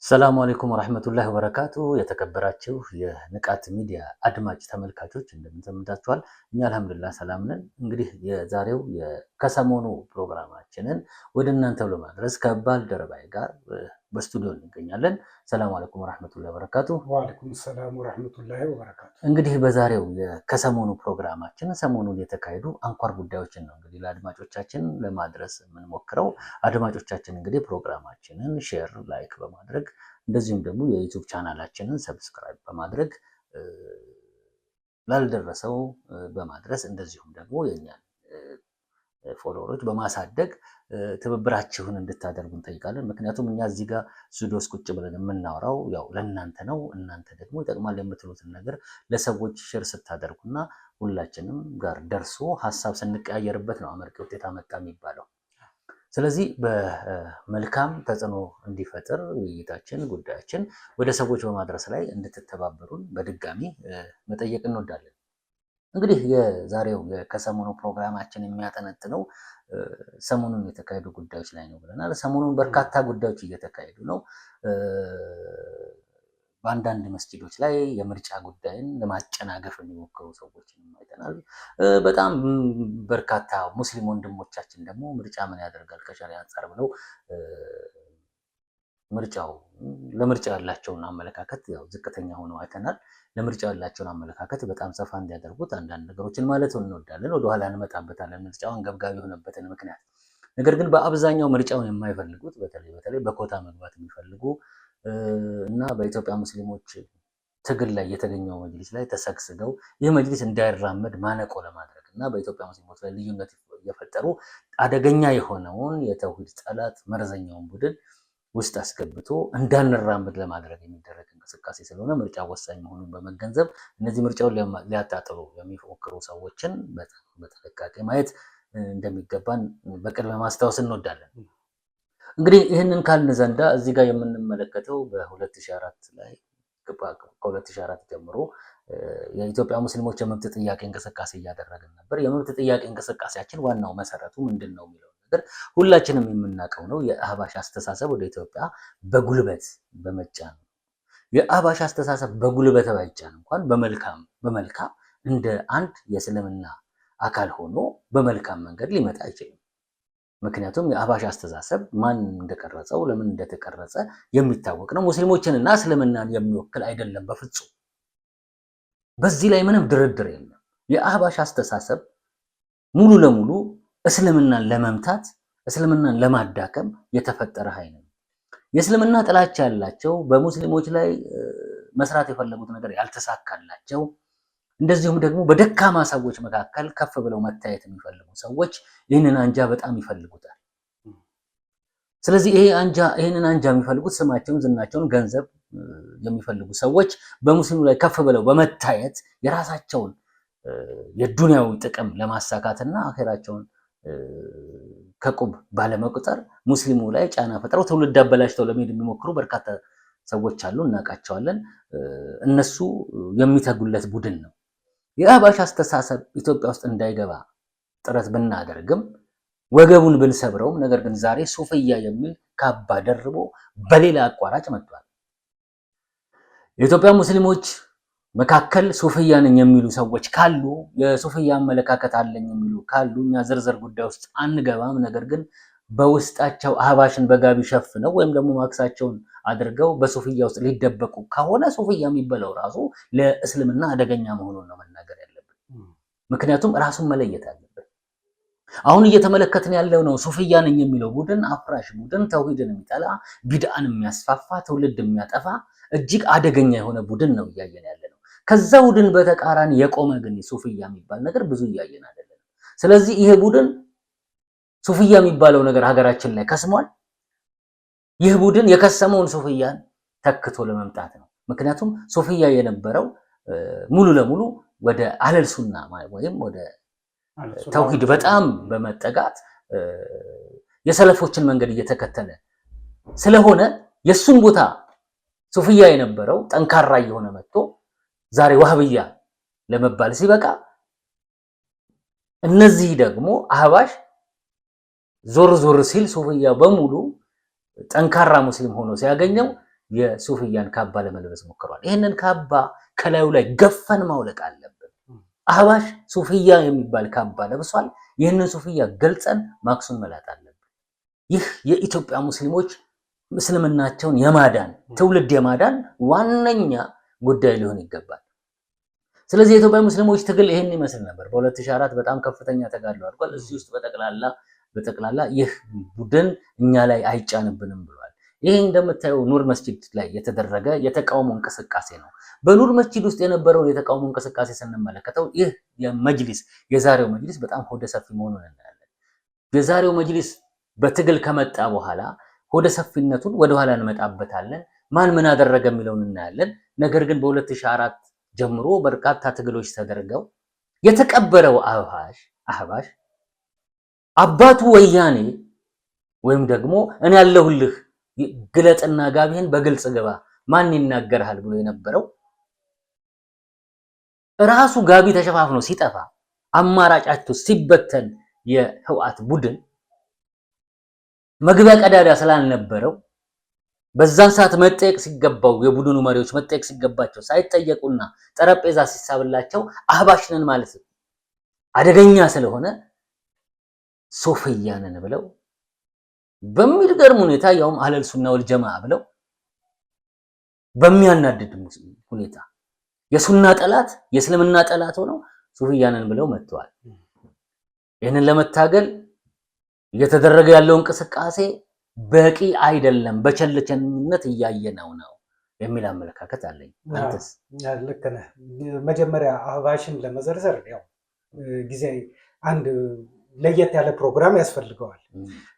ሰላም አለይኩም ወራህመቱላሂ ወበረካቱ። የተከበራችሁ የንቃት ሚዲያ አድማጭ ተመልካቾች እንደምን ሰምታችኋል? እኛ አልሐምዱሊላህ ሰላም ነን። እንግዲህ የዛሬው ከሰሞኑ ፕሮግራማችንን ወደ እናንተ ለማድረስ ከባልደረባዬ ጋር በስቱዲዮ እንገኛለን። ሰላም አለይኩም ወራህመቱላሂ ወበረካቱ። ወአለይኩም ሰላም ወራህመቱላሂ ወበረካቱ። እንግዲህ በዛሬው ከሰሞኑ ፕሮግራማችን ሰሞኑን የተካሄዱ አንኳር ጉዳዮችን ነው እንግዲህ ለአድማጮቻችን ለማድረስ የምንሞክረው። አድማጮቻችን እንግዲህ ፕሮግራማችንን ሼር፣ ላይክ በማድረግ እንደዚሁም ደግሞ የዩቲዩብ ቻናላችንን ሰብስክራይብ በማድረግ ላልደረሰው በማድረስ እንደዚሁም ደግሞ የኛን ፎሎወሮች በማሳደግ ትብብራችሁን እንድታደርጉ እንጠይቃለን። ምክንያቱም እኛ እዚህ ጋር ስቱዲዮስ ቁጭ ብለን የምናወራው ያው ለእናንተ ነው። እናንተ ደግሞ ይጠቅማል የምትሉትን ነገር ለሰዎች ሼር ስታደርጉና ሁላችንም ጋር ደርሶ ሀሳብ ስንቀያየርበት ነው አመርቂ ውጤት አመጣ የሚባለው። ስለዚህ በመልካም ተጽዕኖ እንዲፈጥር ውይይታችን፣ ጉዳያችን ወደ ሰዎች በማድረስ ላይ እንድትተባበሩን በድጋሚ መጠየቅ እንወዳለን። እንግዲህ የዛሬው ከሰሞኑ ፕሮግራማችን የሚያጠነጥነው ሰሞኑን የተካሄዱ ጉዳዮች ላይ ነው ብለናል። ሰሞኑን በርካታ ጉዳዮች እየተካሄዱ ነው። በአንዳንድ መስጂዶች ላይ የምርጫ ጉዳይን ለማጨናገፍ የሚሞክሩ ሰዎችን አይተናል። በጣም በርካታ ሙስሊም ወንድሞቻችን ደግሞ ምርጫ ምን ያደርጋል ከሸሪዓ አንጻር ብለው ለምርጫ ያላቸውን አመለካከት ያው ዝቅተኛ ሆነው አይተናል። ለምርጫ ያላቸውን አመለካከት በጣም ሰፋ እንዲያደርጉት አንዳንድ ነገሮችን ማለት እንወዳለን። ወደኋላ እንመጣበታለን ምርጫው አንገብጋቢ የሆነበትን ምክንያት። ነገር ግን በአብዛኛው ምርጫውን የማይፈልጉት በተለይ በኮታ መግባት የሚፈልጉ እና በኢትዮጵያ ሙስሊሞች ትግል ላይ የተገኘው መጅሊስ ላይ ተሰግስገው ይህ መጅሊስ እንዳይራመድ ማነቆ ለማድረግ እና በኢትዮጵያ ሙስሊሞች ላይ ልዩነት እየፈጠሩ አደገኛ የሆነውን የተውሂድ ጠላት መርዘኛውን ቡድን ውስጥ አስገብቶ እንዳንራመድ ለማድረግ የሚደረግ እንቅስቃሴ ስለሆነ ምርጫ ወሳኝ መሆኑን በመገንዘብ እነዚህ ምርጫውን ሊያጣጥሉ የሚሞክሩ ሰዎችን በጥንቃቄ ማየት እንደሚገባን በቅድመ ማስታወስ እንወዳለን። እንግዲህ ይህንን ካልን ዘንዳ እዚህ ጋር የምንመለከተው በ2004 ላይ ከ2004 ጀምሮ የኢትዮጵያ ሙስሊሞች የመብት ጥያቄ እንቅስቃሴ እያደረግን ነበር። የመብት ጥያቄ እንቅስቃሴያችን ዋናው መሰረቱ ምንድን ነው የሚለው ነገር ሁላችንም የምናውቀው ነው። የአህባሽ አስተሳሰብ ወደ ኢትዮጵያ በጉልበት በመጫን ነው። የአህባሽ አስተሳሰብ በጉልበት ባይጫን እንኳን በመልካም እንደ አንድ የእስልምና አካል ሆኖ በመልካም መንገድ ሊመጣ አይችልም። ምክንያቱም የአህባሽ አስተሳሰብ ማን እንደቀረጸው ለምን እንደተቀረጸ የሚታወቅ ነው። ሙስሊሞችንና እስልምናን የሚወክል አይደለም በፍጹም። በዚህ ላይ ምንም ድርድር የለም። የአህባሽ አስተሳሰብ ሙሉ ለሙሉ እስልምናን ለመምታት እስልምናን ለማዳከም የተፈጠረ ኃይል ነው። የእስልምና ጥላቻ ያላቸው በሙስሊሞች ላይ መስራት የፈለጉት ነገር ያልተሳካላቸው እንደዚሁም ደግሞ በደካማ ሰዎች መካከል ከፍ ብለው መታየት የሚፈልጉ ሰዎች ይህንን አንጃ በጣም ይፈልጉታል። ስለዚህ ይህንን አንጃ የሚፈልጉት ስማቸውን፣ ዝናቸውን፣ ገንዘብ የሚፈልጉ ሰዎች በሙስሊሙ ላይ ከፍ ብለው በመታየት የራሳቸውን የዱንያዊ ጥቅም ለማሳካትና አኼራቸውን ከቁብ ባለመቁጠር ሙስሊሙ ላይ ጫና ፈጥረው ትውልድ አበላሽተው ለመሄድ የሚሞክሩ በርካታ ሰዎች አሉ፣ እናውቃቸዋለን። እነሱ የሚተጉለት ቡድን ነው። የአህባሽ አስተሳሰብ ኢትዮጵያ ውስጥ እንዳይገባ ጥረት ብናደርግም ወገቡን ብንሰብረውም ነገር ግን ዛሬ ሱፍያ የሚል ካባ ደርቦ በሌላ አቋራጭ መጥቷል። የኢትዮጵያ ሙስሊሞች መካከል ሱፍያ ነኝ የሚሉ ሰዎች ካሉ፣ የሱፍያ አመለካከት አለኝ የሚሉ ካሉ እኛ ዝርዝር ጉዳይ ውስጥ አንገባም። ነገር ግን በውስጣቸው አህባሽን በጋቢ ሸፍነው ወይም ደግሞ ማክሳቸውን አድርገው በሱፍያ ውስጥ ሊደበቁ ከሆነ ሱፍያ የሚባለው ራሱ ለእስልምና አደገኛ መሆኑን ነው መናገር ያለብን። ምክንያቱም ራሱን መለየት አለብን። አሁን እየተመለከትን ያለው ነው ሱፍያ ነኝ የሚለው ቡድን አፍራሽ ቡድን፣ ተውሂድን የሚጠላ ቢድአን የሚያስፋፋ ትውልድ የሚያጠፋ እጅግ አደገኛ የሆነ ቡድን ነው እያየን ያለ ነው። ከዛ ቡድን በተቃራኒ የቆመ ግን ሱፍያ የሚባል ነገር ብዙ እያየን አይደለም። ስለዚህ ይሄ ቡድን ሱፍያ የሚባለው ነገር ሀገራችን ላይ ከስሟል። ይህ ቡድን የከሰመውን ሱፍያን ተክቶ ለመምጣት ነው። ምክንያቱም ሱፍያ የነበረው ሙሉ ለሙሉ ወደ አህለል ሱና ወይም ወደ ተውሂድ በጣም በመጠጋት የሰለፎችን መንገድ እየተከተለ ስለሆነ የሱን ቦታ ሱፍያ የነበረው ጠንካራ እየሆነ መጥቶ ዛሬ ዋህብያ ለመባል ሲበቃ እነዚህ ደግሞ አህባሽ ዞር ዞር ሲል ሱፍያ በሙሉ ጠንካራ ሙስሊም ሆኖ ሲያገኘው የሱፍያን ካባ ለመልበስ ሞክረዋል። ይህንን ካባ ከላዩ ላይ ገፈን ማውለቅ አለብን። አህባሽ ሱፍያ የሚባል ካባ ለብሷል። ይህንን ሱፍያ ገልጸን ማክሱን መላጥ አለብን። ይህ የኢትዮጵያ ሙስሊሞች እስልምናቸውን የማዳን ትውልድ የማዳን ዋነኛ ጉዳይ ሊሆን ይገባል። ስለዚህ የኢትዮጵያ ሙስሊሞች ትግል ይሄን ይመስል ነበር። በ2004 በጣም ከፍተኛ ተጋድሎ አድርጓል። እዚህ ውስጥ በጠቅላላ ይህ ቡድን እኛ ላይ አይጫንብንም ብሏል። ይሄ እንደምታየው ኑር መስጂድ ላይ የተደረገ የተቃውሞ እንቅስቃሴ ነው። በኑር መስጂድ ውስጥ የነበረውን የተቃውሞ እንቅስቃሴ ስንመለከተው ይህ የዛሬው መጅሊስ በጣም ሆደ ሰፊ መሆኑን እናያለን። የዛሬው መጅሊስ በትግል ከመጣ በኋላ ሆደ ሰፊነቱን ወደኋላ እንመጣበታለን። ማን ምን አደረገ የሚለውን እናያለን። ነገር ግን በ2004 ጀምሮ በርካታ ትግሎች ተደርገው የተቀበረው አህባሽ አባቱ ወያኔ ወይም ደግሞ እኔ ያለሁልህ ግለጥና ጋቢህን በግልጽ ግባ ማን ይናገርሃል ብሎ የነበረው ራሱ ጋቢ ተሸፋፍኖ ሲጠፋ አማራጫቸው ሲበተን የህወሓት ቡድን መግቢያ ቀዳዳ ስላልነበረው በዛን ሰዓት መጠየቅ ሲገባው የቡድኑ መሪዎች መጠየቅ ሲገባቸው ሳይጠየቁና ጠረጴዛ ሲሳብላቸው አህባሽነን ማለት አደገኛ ስለሆነ ሱፍያንን ብለው በሚገርም ሁኔታ ያውም አህለል ሱና ወል ጀማዓ ብለው በሚያናድድ ሁኔታ የሱና ጠላት የእስልምና ጠላት ሆነው ሱፍያንን ብለው መጥተዋል። ይህንን ለመታገል እየተደረገ ያለው እንቅስቃሴ በቂ አይደለም፣ በቸልተኝነት እያየነው ነው የሚል አመለካከት አለኝ። አንተስ? ልክ ነህ። መጀመሪያ አህባሽን ለመዘርዘር ያው ጊዜ አንድ ለየት ያለ ፕሮግራም ያስፈልገዋል።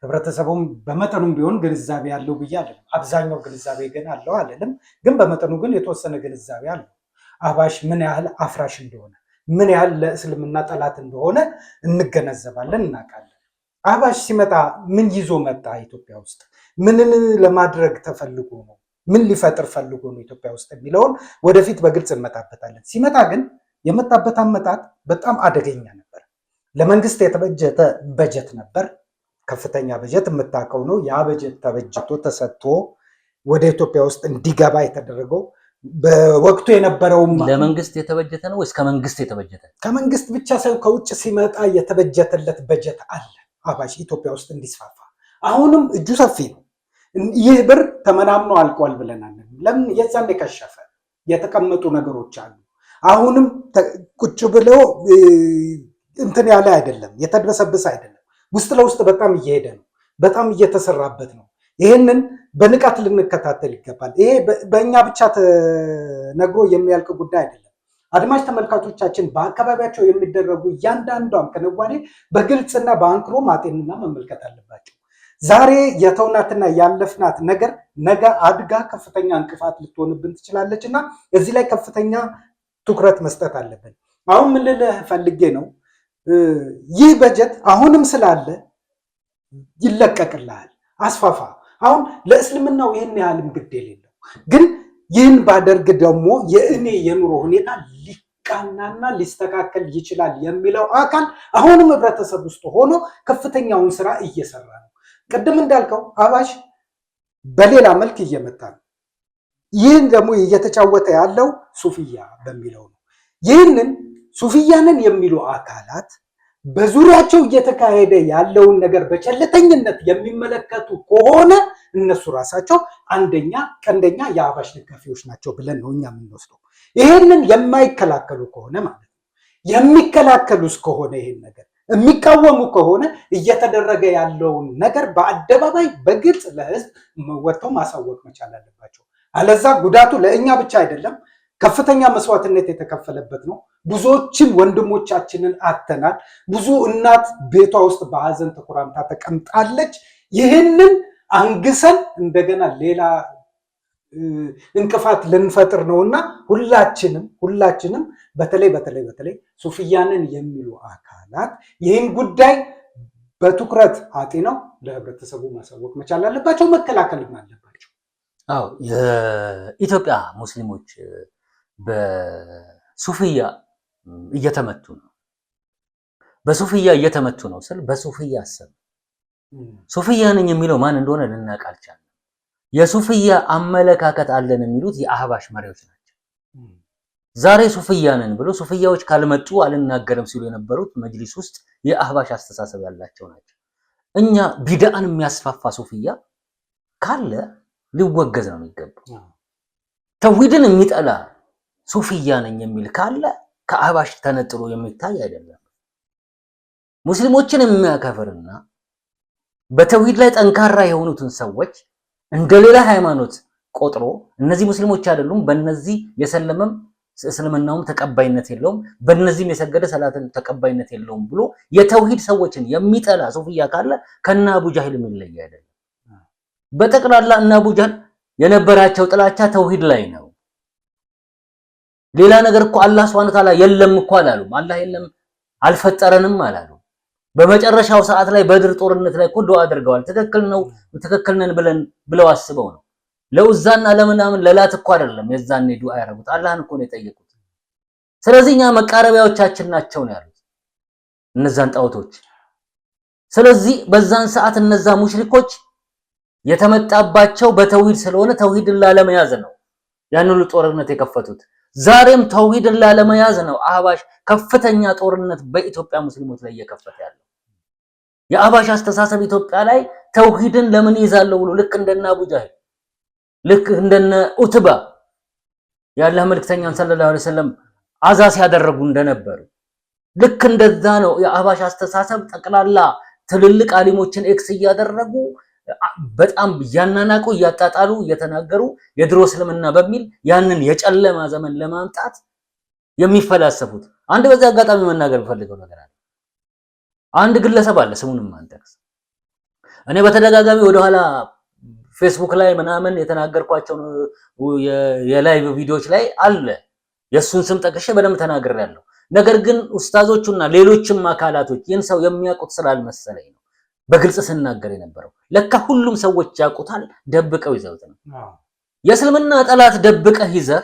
ህብረተሰቡም በመጠኑም ቢሆን ግንዛቤ ያለው ብዬ አይደለም። አብዛኛው ግንዛቤ ግን አለው አይደለም፣ ግን በመጠኑ ግን የተወሰነ ግንዛቤ አለው። አህባሽ ምን ያህል አፍራሽ እንደሆነ ምን ያህል ለእስልምና ጠላት እንደሆነ እንገነዘባለን፣ እናውቃለን። አህባሽ ሲመጣ ምን ይዞ መጣ? ኢትዮጵያ ውስጥ ምንን ለማድረግ ተፈልጎ ነው? ምን ሊፈጥር ፈልጎ ነው ኢትዮጵያ ውስጥ የሚለውን ወደፊት በግልጽ እንመጣበታለን። ሲመጣ ግን የመጣበት አመጣጥ በጣም አደገኛ ነበር። ለመንግስት የተበጀተ በጀት ነበር፣ ከፍተኛ በጀት የምታውቀው ነው። ያ በጀት ተበጅቶ ተሰጥቶ ወደ ኢትዮጵያ ውስጥ እንዲገባ የተደረገው በወቅቱ የነበረውም ለመንግስት የተበጀተ ነው ወይስ ከመንግስት የተበጀተ? ከመንግስት ብቻ ሳይሆን ከውጭ ሲመጣ የተበጀተለት በጀት አለ አህባሽ ኢትዮጵያ ውስጥ እንዲስፋፋ። አሁንም እጁ ሰፊ ነው። ይህ ብር ተመናምኖ አልቋል ብለናል። ለምን? የዛን የከሸፈ የተቀመጡ ነገሮች አሉ። አሁንም ቁጭ ብለው እንትን ያለ አይደለም፣ የተድበሰብስ አይደለም። ውስጥ ለውስጥ በጣም እየሄደ ነው፣ በጣም እየተሰራበት ነው። ይህንን በንቃት ልንከታተል ይገባል። ይሄ በእኛ ብቻ ተነግሮ የሚያልቅ ጉዳይ አይደለም። አድማጭ ተመልካቾቻችን በአካባቢያቸው የሚደረጉ እያንዳንዷን ክንዋኔ በግልጽና በአንክሮ ማጤንና መመልከት አለባቸው። ዛሬ የተውናትና ያለፍናት ነገር ነገ አድጋ ከፍተኛ እንቅፋት ልትሆንብን ትችላለች እና እዚህ ላይ ከፍተኛ ትኩረት መስጠት አለብን። አሁን ምን ልልህ ፈልጌ ነው፣ ይህ በጀት አሁንም ስላለ ይለቀቅልሃል፣ አስፋፋ። አሁን ለእስልምናው ይህን ያህልም ግድ የሌለው ግን ይህን ባደርግ ደግሞ የእኔ የኑሮ ሁኔታ ሊቃናና ሊስተካከል ይችላል የሚለው አካል አሁንም ህብረተሰብ ውስጥ ሆኖ ከፍተኛውን ስራ እየሰራ ነው። ቅድም እንዳልከው አህባሽ በሌላ መልክ እየመጣ ነው። ይህን ደግሞ እየተጫወተ ያለው ሱፍያ በሚለው ነው። ይህንን ሱፍያንን የሚሉ አካላት በዙሪያቸው እየተካሄደ ያለውን ነገር በቸልተኝነት የሚመለከቱ ከሆነ እነሱ ራሳቸው ቀንደኛ የአህባሽ ደጋፊዎች ናቸው ብለን ነው እኛ የምንወስደው። ይህንን የማይከላከሉ ከሆነ ማለት ነው፣ የሚከላከሉ እስከሆነ ይህን ነገር የሚቃወሙ ከሆነ እየተደረገ ያለውን ነገር በአደባባይ በግልጽ ለህዝብ ወጥተው ማሳወቅ መቻል አለባቸው። አለዛ ጉዳቱ ለእኛ ብቻ አይደለም፣ ከፍተኛ መስዋዕትነት የተከፈለበት ነው። ብዙዎችን ወንድሞቻችንን አተናል። ብዙ እናት ቤቷ ውስጥ በሀዘን ተኮራምታ ተቀምጣለች። ይህንን አንግሰን እንደገና ሌላ እንቅፋት ልንፈጥር ነውና ሁላችንም በተለይ ሱፍያንን የሚሉ አካላት ይህን ጉዳይ በትኩረት አጤነው ለህብረተሰቡ ማሳወቅ መቻል አለባቸው፣ መከላከልም አለባቸው። አዎ፣ የኢትዮጵያ ሙስሊሞች በሱፍያ እየተመቱ ነው። በሱፍያ እየተመቱ ነው ስል በሱፍያ ስም ሱፍያ ነኝ የሚለው ማን እንደሆነ ልናውቅ አልቻልንም። የሱፍያ አመለካከት አለን የሚሉት የአህባሽ መሪዎች ናቸው። ዛሬ ሱፍያ ነን ብሎ ሱፍያዎች ካልመጡ አልናገርም ሲሉ የነበሩት መጅሊስ ውስጥ የአህባሽ አስተሳሰብ ያላቸው ናቸው። እኛ ቢድዓን የሚያስፋፋ ሱፍያ ካለ ሊወገዝ ነው የሚገባው። ተውሂድን የሚጠላ ሱፍያ ነኝ የሚል ካለ ከአህባሽ ተነጥሎ የሚታይ አይደለም። ሙስሊሞችን የሚያከፍርና በተውሂድ ላይ ጠንካራ የሆኑትን ሰዎች እንደሌላ ሃይማኖት ቆጥሮ እነዚህ ሙስሊሞች አይደሉም፣ በእነዚህ የሰለመም እስልምናውም ተቀባይነት የለውም፣ በእነዚህም የሰገደ ሰላትን ተቀባይነት የለውም ብሎ የተውሂድ ሰዎችን የሚጠላ ሱፍያ ካለ ከነ አቡ ጃህል የሚለይ አይደለም። በጠቅላላ እነ አቡ ጃህል የነበራቸው ጥላቻ ተውሂድ ላይ ነው። ሌላ ነገር እኮ አላህ Subhanahu Ta'ala የለም እኮ አላሉም። አላህ የለም አልፈጠረንም አላሉ። በመጨረሻው ሰዓት ላይ በድር ጦርነት ላይ እኮ ዱዓ አድርገዋል። ትክክል ነን ብለው አስበው ነው። ለውዛና ለምናምን ለላት እኮ አይደለም የዛኔ ዱዓ ያደረጉት አላህን እኮ ነው የጠየቁት። ስለዚህ እኛ መቃረቢያዎቻችን ናቸው ነው ያሉት እነዛን ጣዖቶች። ስለዚህ በዛን ሰዓት እነዛ ሙሽሪኮች የተመጣባቸው በተውሂድ ስለሆነ ተውሂድን ላለመያዝ ነው ያን ሁሉ ጦርነት የከፈቱት። ዛሬም ተውሂድን ላለመያዝ ነው አህባሽ ከፍተኛ ጦርነት በኢትዮጵያ ሙስሊሞች ላይ እየከፈተ ያለው። የአህባሽ አስተሳሰብ ኢትዮጵያ ላይ ተውሂድን ለምን ይዛለው ብሎ ልክ እንደነ አቡ ጃህል ልክ እንደነ ኡትባ የአላህ መልእክተኛን ሰለላሁ ዐለይሂ ወሰለም አዛ ሲያደርጉ እንደነበሩ ልክ እንደዛ ነው የአህባሽ አስተሳሰብ። ጠቅላላ ትልልቅ አሊሞችን ኤክስ እያደረጉ በጣም እያናናቁ እያጣጣሉ እየተናገሩ የድሮ እስልምና በሚል ያንን የጨለማ ዘመን ለማምጣት የሚፈላሰፉት። አንድ በዛ አጋጣሚ መናገር ፈልገው ነገር አለ። አንድ ግለሰብ አለ ስሙንም አንጠቅስ። እኔ በተደጋጋሚ ወደኋላ ፌስቡክ ላይ ምናምን የተናገርኳቸው የላይቭ ቪዲዮዎች ላይ አለ የሱን ስም ጠቅሼ በደንብ ተናግሬያለሁ። ነገር ግን ኡስታዞቹና ሌሎችም አካላቶች ይህን ሰው የሚያውቁት ስላልመሰለኝ ነው በግልጽ ስናገር የነበረው። ለካ ሁሉም ሰዎች ያውቁታል፣ ደብቀው ይዘውት ነው። የእስልምና ጠላት ደብቀህ ይዘህ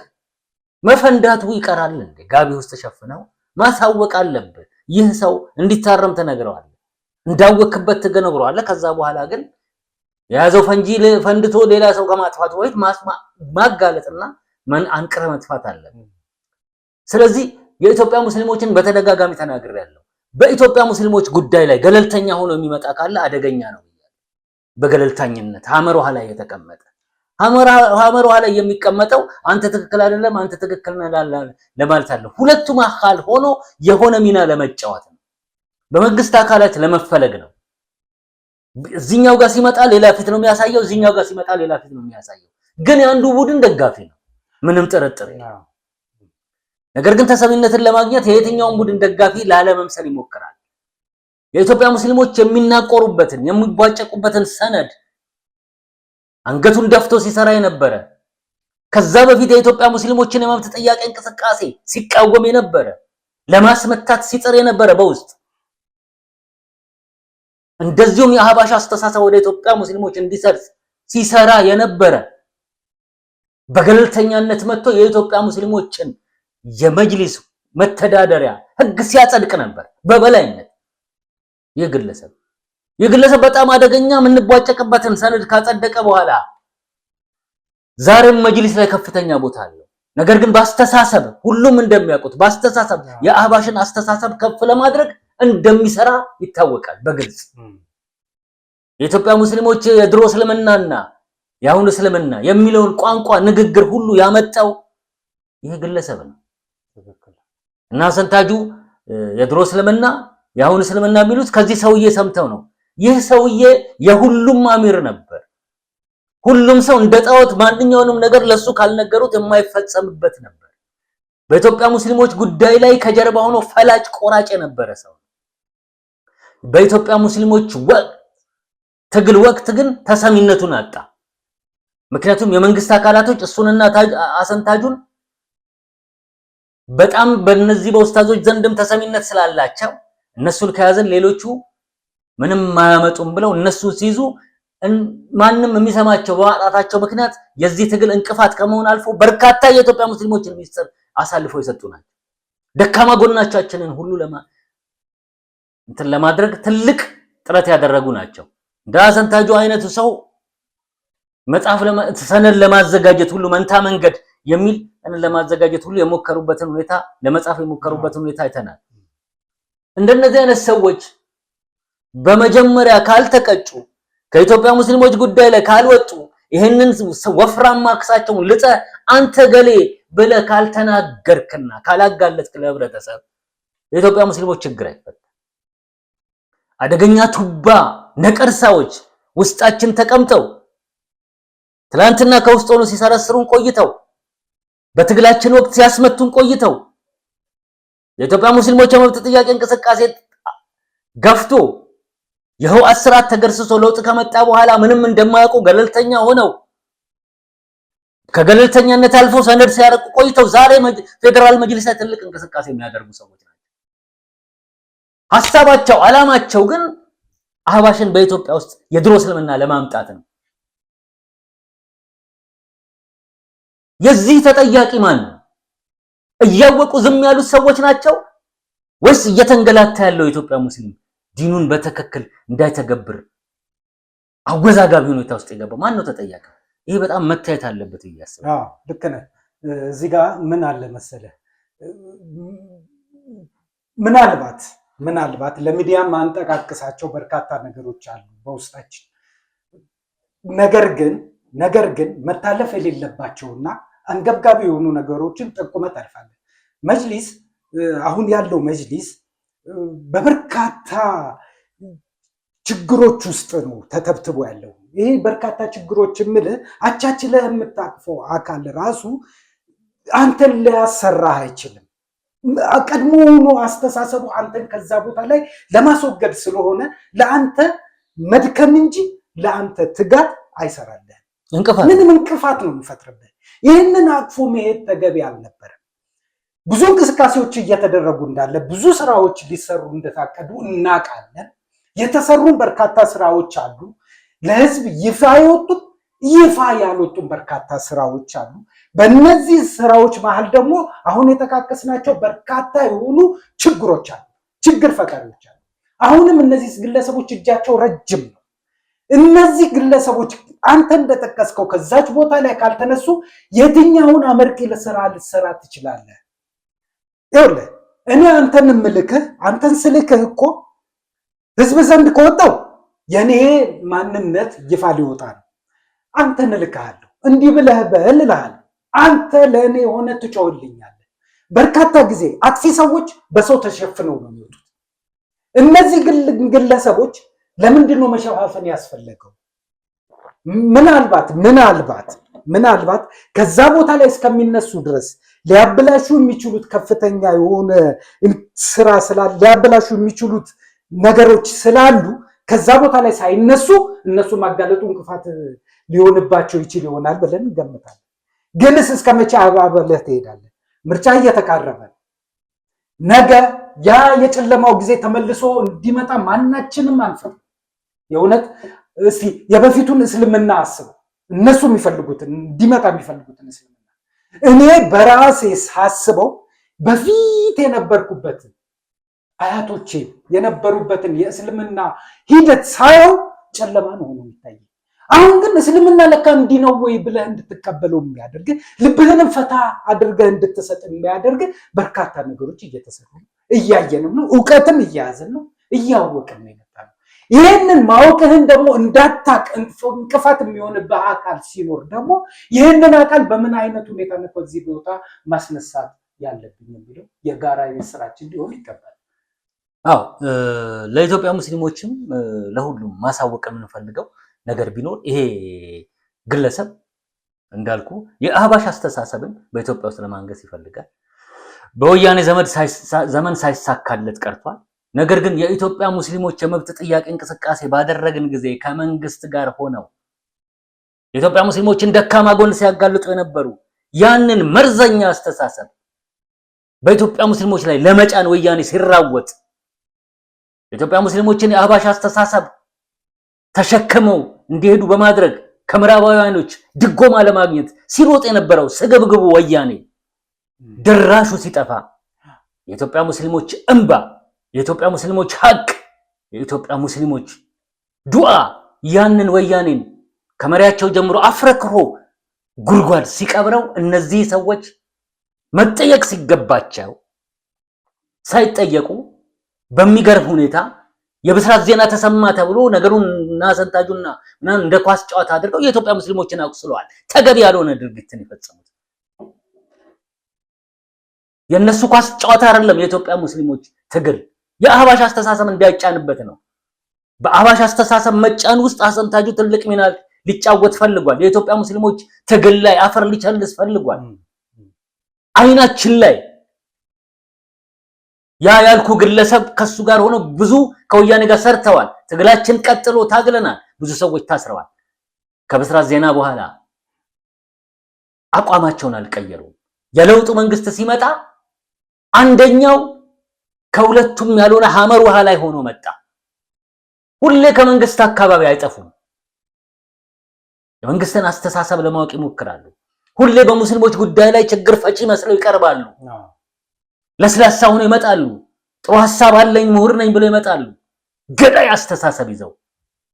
መፈንዳቱ ይቀራል እንዴ? ጋቢ ውስጥ ተሸፍነው ማሳወቅ አለብህ። ይህ ሰው እንዲታረም ተነግረዋል፣ እንዳወክበት ተነግረዋል። ከዛ በኋላ ግን የያዘው ፈንጂ ፈንድቶ ሌላ ሰው ከማጥፋቱ በፊት ማጋለጥና አንቅረ መጥፋት አለብህ። ስለዚህ የኢትዮጵያ ሙስሊሞችን በተደጋጋሚ ተናግሬያለሁ። በኢትዮጵያ ሙስሊሞች ጉዳይ ላይ ገለልተኛ ሆኖ የሚመጣ ካለ አደገኛ ነው። በገለልተኝነት ሐመር ውሃ ላይ የተቀመጠ ሐመር ውሃ ላይ የሚቀመጠው አንተ ትክክል አይደለም አንተ ትክክል ነህ ለማለት አለ። ሁለቱም አካል ሆኖ የሆነ ሚና ለመጫወት ነው። በመንግስት አካላት ለመፈለግ ነው። እዚህኛው ጋር ሲመጣ ሌላ ፊት ነው የሚያሳየው፣ እዚህኛው ጋር ሲመጣ ሌላ ፊት ነው የሚያሳየው። ግን የአንዱ ቡድን ደጋፊ ነው፣ ምንም ጥርጥር የለም። ነገር ግን ተሰሚነትን ለማግኘት የየትኛውን ቡድን ደጋፊ ላለመምሰል ይሞክራል። የኢትዮጵያ ሙስሊሞች የሚናቆሩበትን የሚቧጨቁበትን ሰነድ አንገቱን ደፍቶ ሲሰራ የነበረ ከዛ በፊት የኢትዮጵያ ሙስሊሞችን የመብት ጥያቄ እንቅስቃሴ ሲቃወም የነበረ ለማስመታት ሲጥር የነበረ በውስጥ እንደዚሁም የአህባሽ አስተሳሰብ ወደ ኢትዮጵያ ሙስሊሞች እንዲሰርጽ ሲሰራ የነበረ በገለልተኛነት መጥቶ የኢትዮጵያ ሙስሊሞችን የመጅሊስ መተዳደሪያ ህግ ሲያጸድቅ ነበር በበላይነት። የግለሰብ በጣም አደገኛ የምንቧጨቅበትን ሰነድ ካጸደቀ በኋላ ዛሬም መጅሊስ ላይ ከፍተኛ ቦታ አለው። ነገር ግን በአስተሳሰብ ሁሉም እንደሚያውቁት በአስተሳሰብ የአህባሽን አስተሳሰብ ከፍ ለማድረግ እንደሚሰራ ይታወቃል በግልጽ። የኢትዮጵያ ሙስሊሞች የድሮ እስልምናና የአሁኑ እስልምና የሚለውን ቋንቋ ንግግር ሁሉ ያመጣው ይሄ ግለሰብ ነው። እና ሰንታጁ የድሮ እስልምና የአሁኑ እስልምና የሚሉት ከዚህ ሰውዬ ሰምተው ነው። ይህ ሰውዬ የሁሉም አሚር ነበር። ሁሉም ሰው እንደ ጣዖት ማንኛውንም ነገር ለሱ ካልነገሩት የማይፈጸምበት ነበር። በኢትዮጵያ ሙስሊሞች ጉዳይ ላይ ከጀርባ ሆኖ ፈላጭ ቆራጭ የነበረ ሰው። በኢትዮጵያ ሙስሊሞች ትግል ወቅት ግን ተሰሚነቱን አጣ። ምክንያቱም የመንግስት አካላቶች እሱንና አሰንታጁን በጣም በእነዚህ በኡስታዞች ዘንድም ተሰሚነት ስላላቸው እነሱን ከያዘን ሌሎቹ ምንም ማያመጡም ብለው እነሱ ሲይዙ ማንም የሚሰማቸው በማጣታቸው ምክንያት የዚህ ትግል እንቅፋት ከመሆን አልፎ በርካታ የኢትዮጵያ ሙስሊሞችን ሚስጥር አሳልፈው ይሰጡናል። ደካማ ጎናቻችንን ሁሉ ለማድረግ ትልቅ ጥረት ያደረጉ ናቸው። እንደ አሰንታጁ አይነቱ ሰው መጽሐፍ ሰነድ ለማዘጋጀት ሁሉ መንታ መንገድ የሚል ሰነድ ለማዘጋጀት ሁሉ የሞከሩበትን ሁኔታ ለመጽሐፍ የሞከሩበትን ሁኔታ አይተናል። እንደነዚህ አይነት ሰዎች በመጀመሪያ ካልተቀጩ ከኢትዮጵያ ሙስሊሞች ጉዳይ ላይ ካልወጡ ይሄንን ወፍራም ማክሳቸውን ልጠ አንተ ገሌ ብለህ ካልተናገርክና ካላጋለጥክ ለህብረተሰብ የኢትዮጵያ ሙስሊሞች ችግር አይፈታም። አደገኛ ቱባ ነቀርሳዎች ውስጣችን ተቀምጠው ትላንትና ከውስጥ ሆኖ ሲሰረስሩን ቆይተው በትግላችን ወቅት ሲያስመቱን ቆይተው የኢትዮጵያ ሙስሊሞች የመብት ጥያቄ እንቅስቃሴ ገፍቶ ይኸው 10 ተገርስሶ ለውጥ ከመጣ በኋላ ምንም እንደማያውቁ ገለልተኛ ሆነው ከገለልተኛነት አልፎ ሰነድ ሲያረቁ ቆይተው ዛሬ ፌደራል መጅሊስ ላይ ትልቅ እንቅስቃሴ የሚያደርጉ ሰዎች ናቸው። ሐሳባቸው ዓላማቸው ግን አህባሽን በኢትዮጵያ ውስጥ የድሮ እስልምና ለማምጣት ነው። የዚህ ተጠያቂ ማን ነው? እያወቁ ዝም ያሉት ሰዎች ናቸው ወይስ እየተንገላታ ያለው የኢትዮጵያ ሙስሊም ዲኑን በትክክል እንዳይተገብር አወዛጋቢ ሁኔታ ውስጥ የገባው ማን ነው ተጠያቂ? ይሄ በጣም መታየት አለበት እያሰበ። ልክ ነህ። እዚህ ጋር ምን አለ መሰለህ፣ ምናልባት ለሚዲያ ማንጠቃቅሳቸው በርካታ ነገሮች አሉ በውስጣችን። ነገር ግን መታለፍ የሌለባቸውና አንገብጋቢ የሆኑ ነገሮችን ጠቁመህ ታልፋለህ። መጅሊስ አሁን ያለው መጅሊስ በበርካታ ችግሮች ውስጥ ነው ተተብትቦ ያለው። ይሄ በርካታ ችግሮች የምልህ አቻችለህ የምታቅፈው አካል ራሱ አንተን ሊያሰራህ አይችልም። ቀድሞውኑ አስተሳሰቡ አንተን ከዛ ቦታ ላይ ለማስወገድ ስለሆነ ለአንተ መድከም እንጂ ለአንተ ትጋት አይሰራልህም። ምንም እንቅፋት ነው የሚፈጥርብህ። ይህንን አቅፎ መሄድ ተገቢ አልነበረም። ብዙ እንቅስቃሴዎች እየተደረጉ እንዳለ ብዙ ስራዎች ሊሰሩ እንደታቀዱ እናውቃለን። የተሰሩን በርካታ ስራዎች አሉ። ለህዝብ ይፋ የወጡም ይፋ ያልወጡም በርካታ ስራዎች አሉ። በእነዚህ ስራዎች መሀል ደግሞ አሁን የጠቃቀስናቸው በርካታ የሆኑ ችግሮች አሉ፣ ችግር ፈጣሪዎች አሉ። አሁንም እነዚህ ግለሰቦች እጃቸው ረጅም ነው። እነዚህ ግለሰቦች አንተ እንደጠቀስከው ከዛች ቦታ ላይ ካልተነሱ የትኛውን አመርቂ ስራ ልትሰራ ትችላለህ? ይኸውልህ እኔ አንተን ስልክህ እኮ ህዝብ ዘንድ ከወጣው የኔ ማንነት ይፋ ሊወጣ ነው። አንተን እልክሃለሁ፣ እንዲህ ብለህ በል እልሃለሁ። አንተ ለእኔ የሆነ ትጮህልኛለህ። በርካታ ጊዜ አጥፊ ሰዎች በሰው ተሸፍነው ነው የሚወጡት። እነዚህ ግለሰቦች ለምንድን ነው መሸፋፈን ያስፈለገው? ምናልባት ከዛ ቦታ ላይ እስከሚነሱ ድረስ ሊያበላሹ የሚችሉት ከፍተኛ የሆነ ስራ ስላለ ሊያበላሹ የሚችሉት ነገሮች ስላሉ ከዛ ቦታ ላይ ሳይነሱ እነሱ ማጋለጡ እንቅፋት ሊሆንባቸው ይችል ይሆናል ብለን እንገምታለን። ግንስ እስከ መቼ አባበለህ ትሄዳለህ? ምርጫ እየተቃረበ ነገ ያ የጨለማው ጊዜ ተመልሶ እንዲመጣ ማናችንም አንፈልግም። የእውነት እስቲ የበፊቱን እስልምና አስበው። እነሱ የሚፈልጉትን እንዲመጣ የሚፈልጉትን እስልምና እኔ በራሴ ሳስበው በፊት የነበርኩበትን አያቶቼ የነበሩበትን የእስልምና ሂደት ሳየው ጨለማ ነው ሆኖ የሚታይ። አሁን ግን እስልምና ለካ እንዲህ ነው ወይ ብለህ እንድትቀበለው የሚያደርግ ልብህንም ፈታ አድርገህ እንድትሰጥ የሚያደርግ በርካታ ነገሮች እየተሰሩ እያየንም ነው። እውቀትም እያያዝን ነው፣ እያወቅን ነው የመጣ ነው። ይህንን ማወቅህን ደግሞ እንዳታቅ እንቅፋት የሚሆንብህ አካል ሲኖር ደግሞ ይህንን አካል በምን አይነት ሁኔታ ነው ከዚህ ቦታ ማስነሳት ያለብኝ የሚለው የጋራ ስራችን ሊሆን ይገባል። አዎ ለኢትዮጵያ ሙስሊሞችም ለሁሉም ማሳወቅ የምንፈልገው ነገር ቢኖር ይሄ ግለሰብ እንዳልኩ የአህባሽ አስተሳሰብን በኢትዮጵያ ውስጥ ለማንገስ ይፈልጋል። በወያኔ ዘመን ሳይሳካለት ቀርቷል። ነገር ግን የኢትዮጵያ ሙስሊሞች የመብት ጥያቄ እንቅስቃሴ ባደረግን ጊዜ ከመንግስት ጋር ሆነው የኢትዮጵያ ሙስሊሞችን ደካማ ጎን ሲያጋልጡ የነበሩ ያንን መርዘኛ አስተሳሰብ በኢትዮጵያ ሙስሊሞች ላይ ለመጫን ወያኔ ሲራወጥ የኢትዮጵያ ሙስሊሞችን የአህባሽ አስተሳሰብ ተሸክመው እንዲሄዱ በማድረግ ከምዕራባውያኖች ድጎማ ለማግኘት ሲሮጥ የነበረው ስግብግቡ ወያኔ ድራሹ ሲጠፋ የኢትዮጵያ ሙስሊሞች እንባ፣ የኢትዮጵያ ሙስሊሞች ሀቅ፣ የኢትዮጵያ ሙስሊሞች ዱዓ ያንን ወያኔን ከመሪያቸው ጀምሮ አፍረክሮ ጉድጓድ ሲቀብረው እነዚህ ሰዎች መጠየቅ ሲገባቸው ሳይጠየቁ በሚገርም ሁኔታ የብስራት ዜና ተሰማ ተብሎ ነገሩን እና ሰንታጁና ምናምን እንደ ኳስ ጨዋታ አድርገው የኢትዮጵያ ሙስሊሞችን አቁስለዋል። ተገቢ ያልሆነ ድርጊትን የፈጸሙት የነሱ ኳስ ጨዋታ አይደለም። የኢትዮጵያ ሙስሊሞች ትግል የአህባሽ አስተሳሰብ እንዳይጫንበት ነው። በአህባሽ አስተሳሰብ መጫን ውስጥ አሰንታጁ ትልቅ ሚና ሊጫወት ፈልጓል። የኢትዮጵያ ሙስሊሞች ትግል ላይ አፈር ሊቸልስ ፈልጓል። አይናችን ላይ ያ ያልኩ ግለሰብ ከሱ ጋር ሆኖ ብዙ ከወያኔ ጋር ሰርተዋል። ትግላችን ቀጥሎ ታግለናል። ብዙ ሰዎች ታስረዋል። ከብስራት ዜና በኋላ አቋማቸውን አልቀየሩም። የለውጡ መንግስት ሲመጣ አንደኛው ከሁለቱም ያልሆነ ሐመር ውሃ ላይ ሆኖ መጣ። ሁሌ ከመንግስት አካባቢ አይጠፉም። የመንግስትን አስተሳሰብ ለማወቅ ይሞክራሉ። ሁሌ በሙስሊሞች ጉዳይ ላይ ችግር ፈጪ መስለው ይቀርባሉ። ለስላሳ ሆነው ይመጣሉ። ጥሩ ሐሳብ አለኝ ምሁር ነኝ ብለው ይመጣሉ። ገዳይ አስተሳሰብ ይዘው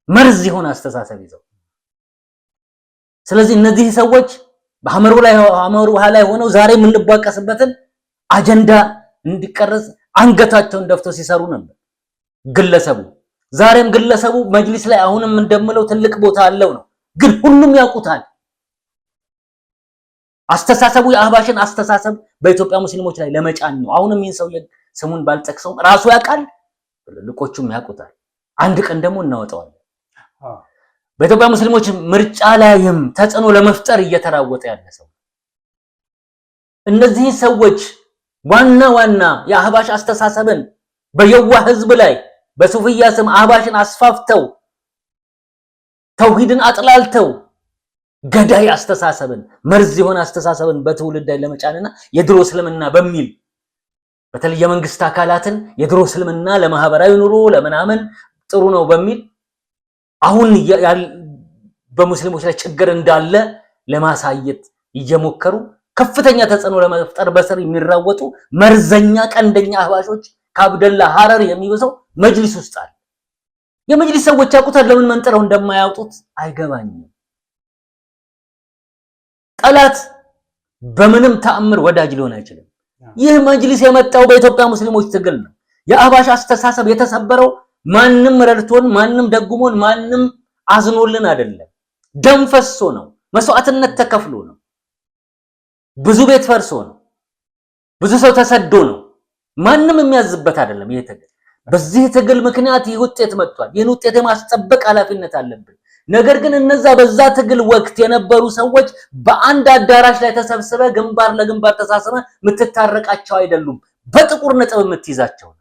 መርዝ የሆነ አስተሳሰብ ይዘው። ስለዚህ እነዚህ ሰዎች በሐመር ውሃ ላይ ሆነው ዛሬ የምንቧቀስበትን አጀንዳ እንዲቀረጽ አንገታቸውን ደፍተው ሲሰሩ ነበር። ግለሰቡ ዛሬም ግለሰቡ መጅሊስ ላይ አሁንም እንደምለው ትልቅ ቦታ አለው ነው። ግን ሁሉም ያውቁታል። አስተሳሰቡ የአህባሽን አስተሳሰብ በኢትዮጵያ ሙስሊሞች ላይ ለመጫን ነው። አሁንም ይህን ሰው ስሙን ባልጠቅሰውም ራሱ ያውቃል፣ ልቆቹም ያውቁታል። አንድ ቀን ደግሞ እናወጣዋለን። በኢትዮጵያ ሙስሊሞች ምርጫ ላይም ተጽዕኖ ለመፍጠር እየተራወጠ ያለ ሰው እነዚህ ሰዎች ዋና የአህባሽ አስተሳሰብን በየዋህ ህዝብ ላይ በሱፍያ ስም አህባሽን አስፋፍተው ተውሂድን አጥላልተው ገዳይ አስተሳሰብን መርዝ የሆነ አስተሳሰብን በትውልድ ላይ ለመጫንና የድሮ እስልምና በሚል በተለይ የመንግስት አካላትን የድሮ እስልምና ለማህበራዊ ኑሮ ለምናምን ጥሩ ነው በሚል አሁን በሙስሊሞች ላይ ችግር እንዳለ ለማሳየት እየሞከሩ ከፍተኛ ተጽዕኖ ለመፍጠር በስር የሚራወጡ መርዘኛ ቀንደኛ አህባሾች ከአብደላ ሐረር የሚበዛው መጅሊስ ውስጥ አለ። የመጅሊስ ሰዎች ያውቁታል። ለምን መንጥረው እንደማያውጡት አይገባኝም። ጠላት በምንም ተአምር ወዳጅ ሊሆን አይችልም። ይህ መጅሊስ የመጣው በኢትዮጵያ ሙስሊሞች ትግል ነው። የአህባሽ አስተሳሰብ የተሰበረው ማንም ረድቶን፣ ማንም ደጉሞን፣ ማንም አዝኖልን አይደለም። ደም ፈሶ ነው። መስዋዕትነት ተከፍሎ ነው። ብዙ ቤት ፈርሶ ነው። ብዙ ሰው ተሰዶ ነው። ማንም የሚያዝበት አይደለም ይሄ ትግል። በዚህ ትግል ምክንያት ይህ ውጤት መጥቷል። ይህን ውጤት የማስጠበቅ ኃላፊነት አለብን። ነገር ግን እነዛ በዛ ትግል ወቅት የነበሩ ሰዎች በአንድ አዳራሽ ላይ ተሰብስበ ግንባር ለግንባር ተሳስበ የምትታረቃቸው አይደሉም። በጥቁር ነጥብ የምትይዛቸው ነው።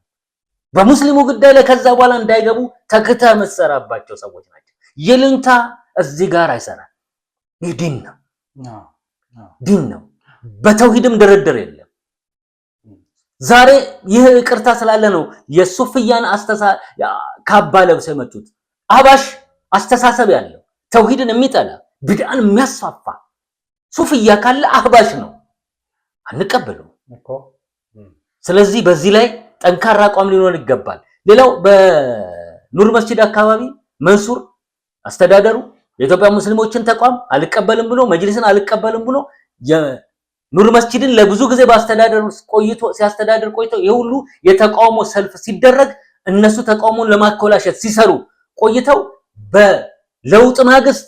በሙስሊሙ ጉዳይ ላይ ከዛ በኋላ እንዳይገቡ ተክተህ የምትሰራባቸው ሰዎች ናቸው። ይልንታ እዚህ ጋር አይሰራም። ይህ ዲን ነው። ዲን ነው። በተውሂድም ድርድር የለም። ዛሬ ይህ ይቅርታ ስላለ ነው የሱፍያን ካባ ለብሰው የመጡት። አህባሽ አስተሳሰብ ያለው ተውሂድን የሚጠላ ቢድዓን የሚያስፋፋ ሱፍያ ካለ አህባሽ ነው፣ አንቀበለው። ስለዚህ በዚህ ላይ ጠንካራ አቋም ሊኖር ይገባል። ሌላው በኑር መስጂድ አካባቢ መንሱር አስተዳደሩ የኢትዮጵያ ሙስሊሞችን ተቋም አልቀበልም ብሎ መጅሊስን አልቀበልም ብሎ ኑር መስጂድን ለብዙ ጊዜ በአስተዳደሩ ሲያስተዳድር ቆይተው የሁሉ የተቃውሞ ሰልፍ ሲደረግ እነሱ ተቃውሞን ለማኮላሸት ሲሰሩ ቆይተው በለውጥ ማግስት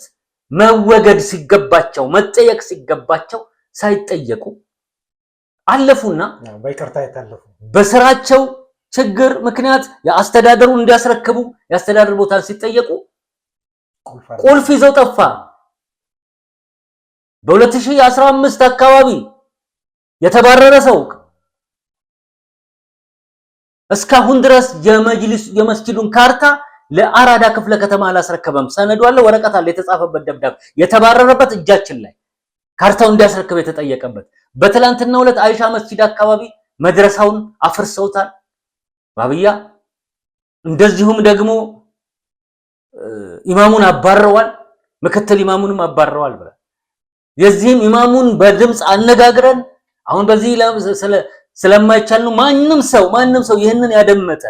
መወገድ ሲገባቸው መጠየቅ ሲገባቸው ሳይጠየቁ አለፉና በይቅርታ የታለፉ በስራቸው ችግር ምክንያት የአስተዳደሩ እንዲያስረክቡ የአስተዳደር ቦታን ሲጠየቁ ቁልፍ ይዘው ጠፋ። በ2015 አካባቢ የተባረረ ሰው እስካሁን ድረስ የመስጂዱን ካርታ ለአራዳ ክፍለ ከተማ አላስረከበም። ሰነዱ አለ፣ ወረቀት አለ፣ የተጻፈበት ደብዳቤ የተባረረበት እጃችን ላይ ካርታው እንዲያስረክብ የተጠየቀበት። በትላንትናው ዕለት አይሻ መስጂድ አካባቢ መድረሳውን አፍርሰውታል ባብያ። እንደዚሁም ደግሞ ኢማሙን አባረዋል፣ ምክትል ኢማሙንም አባረዋል ብለ የዚህም ኢማሙን በድምጽ አነጋግረን አሁን በዚህ ስለማይቻል ነው ማንም ሰው ይህንን ያደመጠ